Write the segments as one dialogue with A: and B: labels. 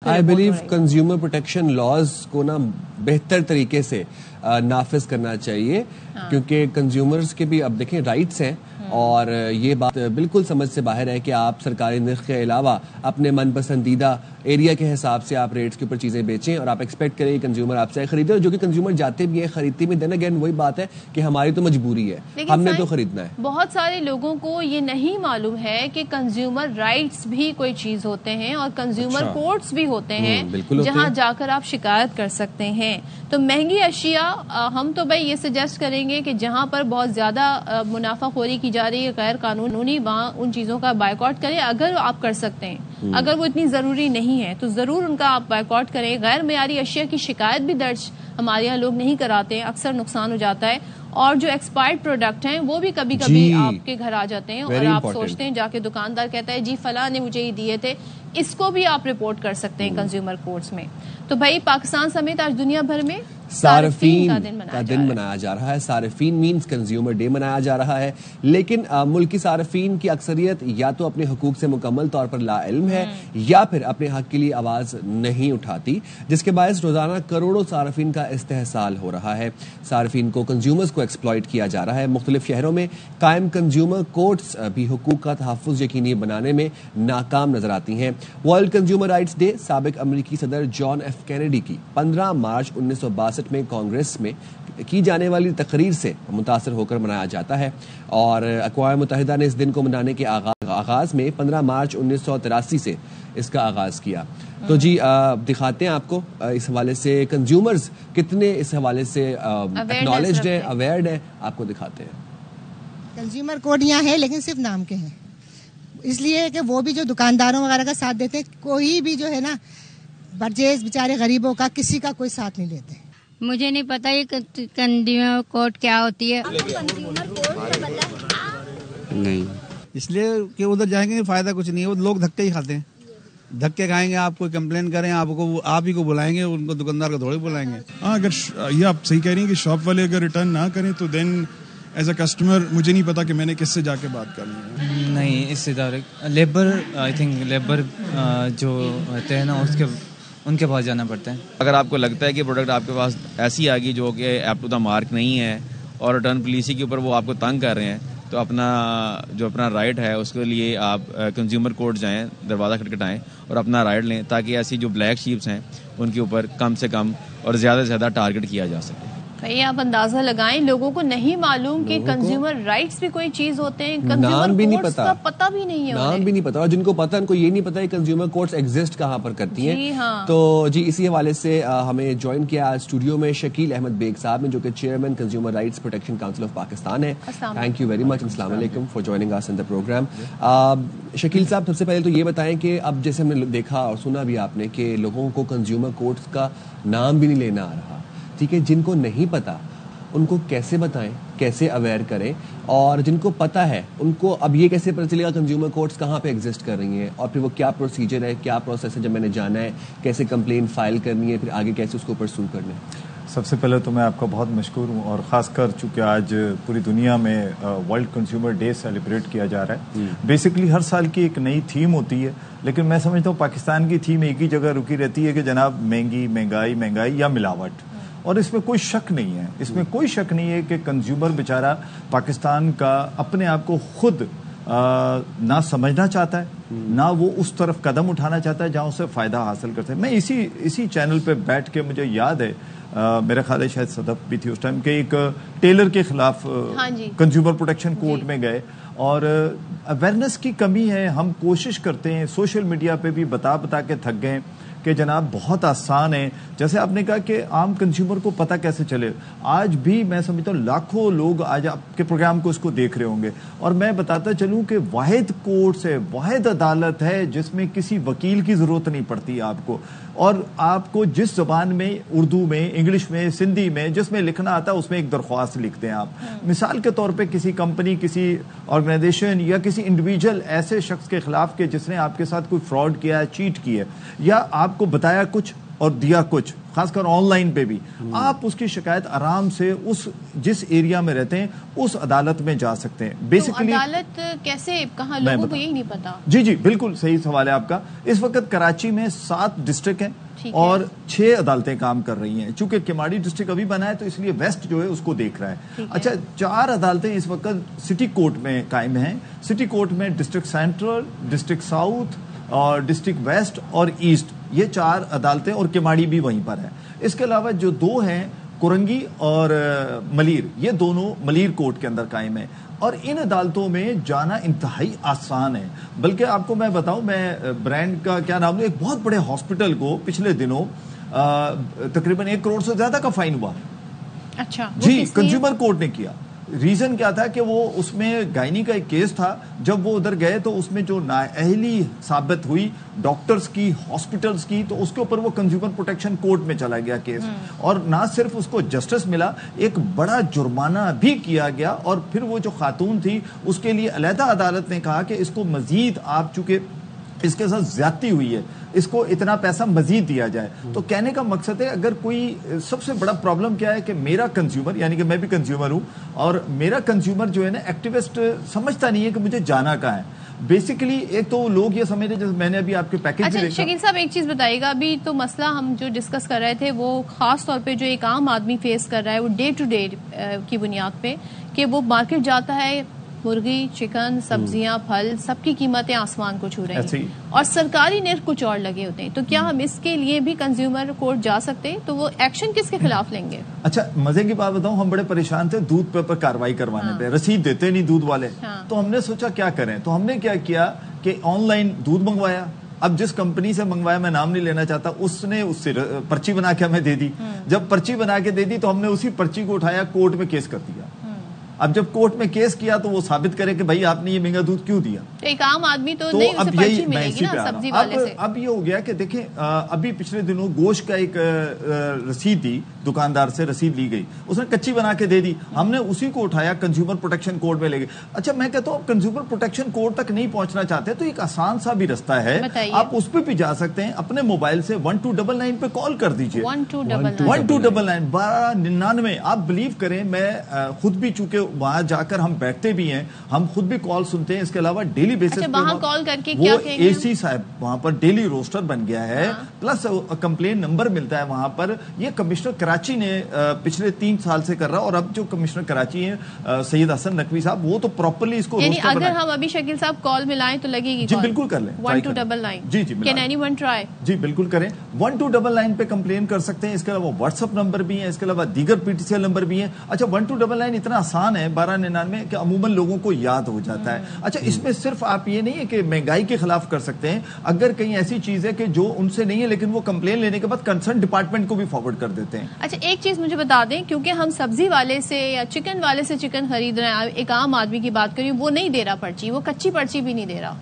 A: I believe consumer protection laws کو نا بہتر طریقے سے نافذ کرنا چاہیے، کیونکہ کنزیومرز کے بھی اب دیکھیں رائٹس ہیں، اور یہ بات بالکل سمجھ سے باہر ہے کہ آپ سرکاری نرخ کے علاوہ اپنے من پسندیدہ ایریا کے حساب سے آپ ریٹس کے اوپر چیزیں بیچیں اور آپ ایکسپیکٹ کریں کہ کنزیومر آپ سے خریدے، اور جو کہ کنزیومر جاتے بھی ہیں خریدتے بھی، دین اگین وہی بات ہے کہ ہماری تو مجبوری ہے، ہم نے تو خریدنا ہے۔
B: بہت سارے لوگوں کو یہ نہیں معلوم ہے کہ کنزیومر رائٹس بھی کوئی چیز ہوتے ہیں اور کنزیومر کورٹس بھی ہوتے ہیں جہاں جا کر آپ شکایت کر سکتے ہیں۔ تو مہنگی اشیاء ہم تو بھائی یہ سجیسٹ کریں گے کہ جہاں پر بہت زیادہ منافع خوری کی جا رہی ہے غیر قانونی، وہاں ان چیزوں کا بائیکاٹ کریں اگر آپ کر سکتے ہیں، اگر وہ اتنی ضروری نہیں ہے تو ضرور ان کا آپ بائیکاٹ کریں۔ غیر معیاری اشیاء کی شکایت بھی درج ہمارے یہاں لوگ نہیں کراتے ہیں، اکثر نقصان ہو جاتا ہے، اور جو ایکسپائرڈ پروڈکٹ ہیں وہ بھی کبھی کبھی آپ کے گھر آ جاتے ہیں اور آپ سوچتے ہیں، جا کے دکاندار کہتا ہے جی فلاں نے مجھے یہ دیے تھے، اس کو بھی آپ رپورٹ کر سکتے ہیں کنزیومر کورٹس میں۔ تو بھائی پاکستان سمیت آج دنیا بھر میں
A: صارفین کا دن منایا جا رہا ہے، صارفین مینز کنزیومر ڈے منایا جا رہا ہے، لیکن ملکی صارفین کی اکثریت یا تو اپنے حقوق سے مکمل طور پر لا علم ہے یا پھر اپنے حق کے لیے آواز نہیں اٹھاتی، جس کے باعث روزانہ کروڑوں صارفین کا استحصال ہو رہا ہے۔ صارفین کو کنزیومرز کو ایکسپلائٹ کیا جا رہا ہے۔ مختلف شہروں میں قائم کنزیومر کورٹس بھی حقوق کا تحفظ یقینی بنانے میں ناکام نظر آتی ہیں۔ ورلڈ کنزیومر رائٹس ڈے سابق امریکی صدر جان ایف کینیڈی کی 15 مارچ 1962 میں کانگریس میں کی جانے والی تقریر سے متاثر ہو کر منایا جاتا ہے، اور اقوام متحدہ نے اس دن کو منانے کے آغاز میں 15 مارچ 1983 سے اس کا آغاز کیا۔ تو جی دکھاتے ہیں آپ کو اس حوالے سے کنزیومرز کتنے اس حوالے سے اکنالجڈ ہیں، اویئرڈ ہیں، آپ کو دکھاتے ہیں۔
C: کنزیومر کوڈ یہاں ہے لیکن صرف نام کے ہیں، اس لیے کہ وہ بھی جو دکانداروں وغیرہ کا ساتھ دیتے ہیں، کوئی بھی جو ہے نا برجیز بیچارے غریبوں کا کسی کا کوئی ساتھ نہیں دیتے۔
D: مجھے نہیں پتا یہ کنزیومر کوڈ کیا ہوتی ہے۔
E: نہیں، اس لیے کہ ادھر جائیں گے فائدہ کچھ نہیں ہے، وہ لوگ دھکے ہی کھاتے ہیں، دھکے کھائیں گے، آپ کو کمپلین کریں آپ ہی کو بلائیں گے، ان کو دکاندار کو تھوڑی بلائیں گے۔
F: ہاں، اگر یہ آپ صحیح کہہ رہی ہیں کہ شاپ والے اگر ریٹرن نہ کریں تو دین ایز اے کسٹمر مجھے نہیں پتا کہ میں نے کس سے جا کے بات کرنی ہے۔
G: نہیں، اس سے direct labour, I think labour جو ہوتے ہیں نا ان کے پاس جانا پڑتا ہے۔
H: اگر آپ کو لگتا ہے کہ پروڈکٹ آپ کے پاس ایسی آ گئی جو کہ ایپ ٹو دا مارک نہیں ہے اور ریٹرن پالیسی کے اوپر وہ آپ کو تنگ کر رہے ہیں، تو اپنا رائٹ ہے اس کے لیے آپ کنزیومر کورٹ جائیں، دروازہ کھٹکھٹائیں اور اپنا رائٹ لیں، تاکہ ایسی جو بلیک شیپس ہیں ان کے اوپر کم سے کم اور زیادہ سے زیادہ ٹارگٹ کیا جا سکے۔
B: بھائی آپ اندازہ لگائیں، لوگوں کو نہیں معلوم کہ کنزیومر رائٹس بھی کوئی چیز ہوتے ہیں،
A: نام بھی نہیں
B: پتا، پتہ بھی نہیں ہے،
A: نام بھی نہیں پتا، اور جن کو پتہ ان کو یہ نہیں پتا کہ کنزیومر کورٹس ایگزسٹ کہاں پر کرتی ہیں۔ تو جی اسی حوالے سے ہمیں جوائن کیا اسٹوڈیو میں شکیل احمد بیگ صاحب نے، جو کہ chairman consumer rights protection council of Pakistan ہے۔ تھینک یو ویری مچ، السلام علیکم فار جوائننگ اس ان دی پروگرام۔ شکیل صاحب، سب سے پہلے تو یہ بتائیں کہ اب جیسے ہم نے دیکھا اور سنا بھی آپ نے کہ لوگوں کو کنزیومر کورٹس کا نام بھی نہیں لینا آ رہا، ٹھیک ہے، جن کو نہیں پتا ان کو کیسے بتائیں، کیسے اویئر کریں، اور جن کو پتا ہے ان کو اب یہ کیسے پتہ چلے گا کنزیومر کورٹس کہاں پہ ایگزسٹ کر رہی ہیں، اور پھر وہ کیا پروسیجر ہے، کیا پروسیس ہے جب میں نے جانا ہے، کیسے کمپلین فائل کرنی ہے، پھر آگے کیسے اس کو پرسو کرنا ہے؟
I: سب سے پہلے تو میں آپ کا بہت مشکور ہوں، اور خاص کر چونکہ آج پوری دنیا میں ورلڈ کنزیومر ڈے سیلیبریٹ کیا جا رہا ہے۔ بیسکلی ہر سال کی ایک نئی تھیم ہوتی ہے، لیکن میں سمجھتا ہوں پاکستان کی تھیم ایک ہی جگہ رکی رہتی ہے کہ جناب مہنگائی یا ملاوٹ، اور اس میں کوئی شک نہیں ہے، اس میں کوئی شک نہیں ہے کہ کنزیومر بیچارہ پاکستان کا اپنے آپ کو خود نہ سمجھنا چاہتا ہے، نہ وہ اس طرف قدم اٹھانا چاہتا ہے جہاں اسے فائدہ حاصل کرتا ہے۔ میں اسی چینل پہ بیٹھ کے مجھے یاد ہے، میرا خیال ہے شاید صدف بھی تھی اس ٹائم، کہ ایک ٹیلر کے خلاف کنزیومر پروٹیکشن کورٹ میں گئے، اور اویئرنیس کی کمی ہے۔ ہم کوشش کرتے ہیں، سوشل میڈیا پہ بھی بتا کے تھک گئے کہ جناب بہت آسان ہے، جیسے آپ نے کہا کہ عام کنزیومر کو پتہ کیسے چلے۔ آج بھی میں سمجھتا ہوں لاکھوں لوگ آج آپ کے پروگرام کو اس کو دیکھ رہے ہوں گے، اور میں بتاتا چلوں کہ واحد کورٹ ہے، واحد عدالت ہے جس میں کسی وکیل کی ضرورت نہیں پڑتی آپ کو، اور آپ کو جس زبان میں، اردو میں، انگلش میں، سندھی میں، جس میں لکھنا آتا ہے اس میں ایک درخواست لکھتے ہیں آپ۔ مثال کے طور پہ کسی کمپنی، کسی آرگنائزیشن یا کسی انڈیویجول ایسے شخص کے خلاف کہ جس نے آپ کے ساتھ کوئی فراڈ کیا ہے، چیٹ کی ہے، یا آپ کو بتایا کچھ اور دیا کچھ، خاص کر آن لائن پہ بھی، آپ اس کی شکایت آرام سے اس جس ایریا میں رہتے ہیں اس عدالت میں جا سکتے ہیں. بیسیکلی
B: عدالت کیسے کہاں، لوگوں کو یہی نہیں پتا.
I: جی بالکل صحیح سوال ہے آپ کا. اس وقت کراچی میں 7 ڈسٹرکٹ ہیں اور 6 عدالتیں کام کر رہی ہیں. چونکہ کیماڑی ڈسٹرکٹ ابھی بنا ہے تو اس لیے ویسٹ جو ہے اس کو دیکھ رہا ہے. اچھا 4 عدالتیں اس وقت سٹی کورٹ میں قائم ہیں. سٹی کورٹ میں ڈسٹرکٹ سینٹرل، ڈسٹرکٹ ساؤتھ اور ڈسٹرکٹ ویسٹ اور ایسٹ، یہ 4 عدالتیں، اور کیماڑی بھی وہیں پر ہے. اس کے علاوہ جو 2 ہیں کرنگی اور ملیر، یہ دونوں ملیر کورٹ کے اندر قائم ہیں. اور ان عدالتوں میں جانا انتہائی آسان ہے. بلکہ آپ کو میں بتاؤں، میں برانڈ کا کیا نام لوں، ایک بہت بڑے ہاسپٹل کو پچھلے دنوں تقریباً 1 کروڑ سے زیادہ کا فائن ہوا.
B: اچھا
I: جی، کنزیومر کورٹ نے کیا. ریزن کیا تھا کہ وہ اس میں گائنی کا ایک کیس تھا. جب وہ ادھر گئے تو اس میں جو نااہلی ثابت ہوئی ڈاکٹرز کی، ہاسپٹلز کی، تو اس کے اوپر وہ کنزیومر پروٹیکشن کورٹ میں چلا گیا کیس. اور نہ صرف اس کو جسٹس ملا، ایک بڑا جرمانہ بھی کیا گیا. اور پھر وہ جو خاتون تھی اس کے لیے علیحدہ عدالت نے کہا کہ اس کو مزید، آپ چونکہ اس کے ساتھ زیادتی ہوئی ہے، اس کو اتنا پیسہ مزید دیا جائے. تو کہنے کا مقصد ہے، اگر کوئی سب سے بڑا پرابلم کیا ہے کہ میرا کنزیومر، یعنی کہ میں بھی کنزیومر ہوں، اور میرا کنزیومر جو ہے نا ایکٹیوسٹ سمجھتا نہیں ہے کہ مجھے جانا کہاں ہے. بیسیکلی ایک تو لوگ یہ سمجھتے ہیں، جیسے میں نے ابھی آپ کے پیکج
B: میں دیکھا. شکیل صاحب ایک چیز بتائیے گا، ابھی تو مسئلہ ہم جو ڈسکس کر رہے تھے وہ خاص طور پہ جو ایک عام آدمی فیس کر رہا ہے وہ ڈے ٹو ڈے کی بنیاد پہ، کہ وہ مارکیٹ جاتا ہے، مرغی، چکن، سبزیاں، پھل، سب کی قیمتیں آسمان کو چھو رہی ہیں اور سرکاری نرخ کچھ اور لگے ہوتے ہیں. تو کیا ہم اس کے لیے بھی کنزیومر کورٹ جا سکتے ہیں؟ تو وہ ایکشن کس کے خلاف لیں گے؟
I: اچھا مزے کی بات بتاؤں، ہم بڑے پریشان تھے دودھ پہ کارروائی کروانے پہ، رسید دیتے نہیں دودھ والے. تو ہم نے سوچا کیا کریں، تو ہم نے کیا کیا کہ آن لائن دودھ منگوایا. اب جس کمپنی سے منگوایا، میں نام نہیں لینا چاہتا، اس نے اس سے پرچی بنا کے ہمیں دے دی. جب پرچی بنا کے دے دی تو ہم نے اسی پرچی کو اٹھایا، کورٹ میں کیس کر دیا. اب جب کورٹ میں کیس کیا تو وہ ثابت کرے کہ بھائی آپ نے یہ مہنگا دودھ کیوں دیا.
B: ایک عام آدمی تو نہیں اسے پرچی ملے گی نا سبزی والے سے.
I: اب یہ ہو گیا کہ دیکھیں، ابھی پچھلے دنوں گوشت کا ایک رسید دی، دکاندار سے رسید لی گئی، اس نے کچی بنا کے دے دی. ہم نے اسی کو اٹھایا کنزیومر پروٹیکشن کورٹ میں لے گئے. اچھا میں کہتا ہوں کنزیومر پروٹیکشن کورٹ تک نہیں پہنچنا چاہتے تو ایک آسان سا بھی رستہ ہے، آپ اس پہ بھی جا سکتے ہیں. اپنے موبائل سے 1299 پہ کال کر دیجئے، 1299 1299. آپ بلیو کریں، میں خود بھی چونکہ وہاں جا کر ہم بیٹھتے بھی ہیں، ہم خود بھی کال سنتے ہیں. اس کے علاوہ ڈیلی بیسس
B: پہ وہاں کال کر کے
I: وہ اے سی صاحب وہاں پر ڈیلی روسٹر بن گیا ہے، پلس کمپلین نمبر ملتا ہے وہاں پر. یہ کمشنر کراچی نے پچھلے 3 سال سے کر رہا، اور اب جو کمشنر کراچی ہیں سید حسن نقوی صاحب، وہ تو پراپرلی اس کو
B: یعنی اگر ہم ابھی شکیل صاحب کال ملائیں تو لگے گی.
I: جی بالکل کر لیں.
B: 1299.
I: جی
B: کین اینی ون ٹرائی؟
I: جی بالکل کریں. 1299 پہ کمپلین کر سکتے ہیں. اس کے علاوہ واٹس ایپ نمبر بھی ہیں، اس کے علاوہ دیگر P T C L number بھی ہیں. اچھا 1299 اتنا آسان ہے 1299 کہ عموماً لوگوں کو یاد ہو جاتا ہے. اچھا اس میں صرف آپ یہ نہیں ہے کہ مہنگائی کے خلاف کر سکتے ہیں، اگر کہیں ایسی چیز ہے کہ جو ان سے نہیں ہے لیکن وہ کمپلین لینے کے بعد کنسرن ڈپارٹمنٹ کو بھی فارورڈ کر دیتے ہیں.
B: اچھا ایک چیز مجھے بتا دیں، کیونکہ ہم سبزی والے سے یا چکن والے سے چکن خرید رہے ہیں، ایک عام آدمی کی بات کریے، وہ نہیں دے رہا پرچی، وہ کچی پرچی بھی نہیں دے رہا.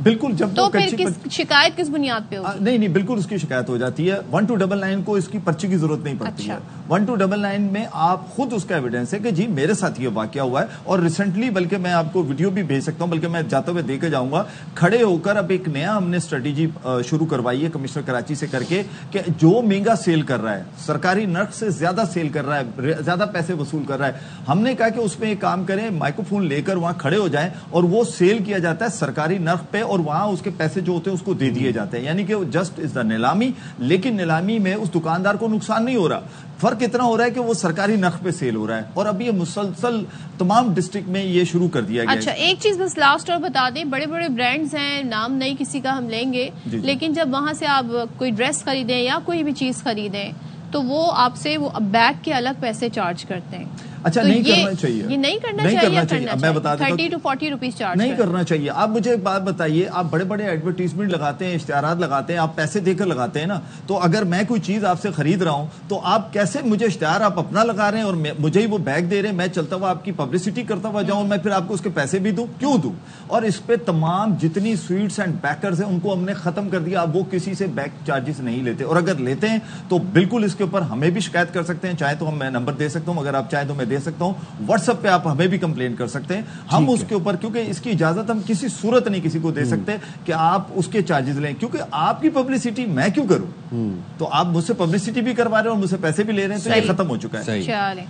I: بالکل. جب
B: تو پھر شکایت کس بنیاد پہ ہوگی؟
I: نہیں بالکل اس کی شکایت ہو جاتی ہے. 1299 کو اس کی پرچی کی ضرورت نہیں پڑتی ہے. 1299 میں آپ خود اس کا ایویڈنس ہے کہ جی میرے ساتھ یہ واقعہ ہوا ہے. اور ریسنٹلی بلکہ میں آپ کو ویڈیو بھی بھیج سکتا ہوں، بلکہ میں جاتے ہوئے دے کے جاؤں گا. کھڑے ہو کر اب ایک نیا ہم نے اسٹریٹجی شروع کروائی ہے کمشنر کراچی سے کر کے، کہ جو مہنگا سیل کر رہا ہے، سرکاری نرخ سے زیادہ سیل کر رہا ہے، زیادہ پیسے وصول کر رہا ہے، ہم نے کہا کہ اس میں ایک کام کریں، مائکرو فون لے کر وہاں کھڑے ہو جائیں اور وہ سیل کیا جاتا ہے سرکاری نرخ پہ، اور وہاں اس کے پیسے جو ہوتے ہیں اس کو دے دیے جاتے ہیں. یعنی کہ جسٹ از دا نیلامی، لیکن نیلامی میں اس دکاندار کو نقصان نہیں ہو رہا. فرق اتنا ہو رہا ہے کہ وہ سرکاری نرخ پہ سیل ہو رہا ہے. اور اب یہ مسلسل تمام ڈسٹرکٹ میں یہ شروع کر دیا گیا.
B: اچھا ایک چیز بس لاسٹ اور بتا دیں، بڑے بڑے برانڈز ہیں، نام نہیں کسی کا ہم لیں گے، لیکن جب وہاں سے آپ کوئی ڈریس خریدیں یا کوئی بھی چیز خریدیں تو وہ آپ سے وہ بیگ کے الگ پیسے چارج کرتے ہیں.
I: اچھا نہیں کرنا چاہیے،
B: یہ نہیں کرنا چاہیے.
I: میں بتا دیتا ہوں
B: 30 to 40 روپیز چارج
I: نہیں کرنا چاہیے. آپ مجھے ایک بات بتائیے، آپ بڑے بڑے ایڈورٹیزمنٹ لگاتے ہیں، اشتہارات لگاتے ہیں، آپ پیسے دے کر لگاتے ہیں نا. تو اگر میں کوئی چیز آپ سے خرید رہا ہوں تو آپ کیسے مجھے اشتہار آپ اپنا لگا رہے ہیں اور مجھے ہی وہ بیگ دے رہے ہیں، میں چلتا ہوا آپ کی پبلسٹی کرتا ہوا جاؤں، میں پھر آپ کو اس کے پیسے بھی دوں؟ کیوں دوں؟ اور اس پہ تمام جتنی سویٹس اینڈ بیکرز ہیں ان کو ہم نے ختم کر دیا. اب وہ کسی سے بیگ چارجز نہیں لیتے، اور اگر لیتے ہیں تو بالکل اس کے اوپر ہمیں بھی شکایت کر سکتے ہیں. چاہے تو ہم میں نمبر دے سکتا ہوں، اگر آپ چاہیں تو میں دے سکتا ہوں. واٹس ایپ پہ آپ ہمیں بھی کمپلین کر سکتے ہیں, ہم اس کے اوپر, کیونکہ اس کی اجازت ہم کسی صورت نہیں کسی کو دے سکتے کہ آپ اس کے چارجز لیں, کیونکہ آپ کی پبلسٹی میں کیوں کروں. تو آپ مجھ سے پبلسٹی بھی کروا رہے ہیں اور مجھ سے پیسے بھی لے رہے ہیں, تو یہ ختم ہو چکا ہے.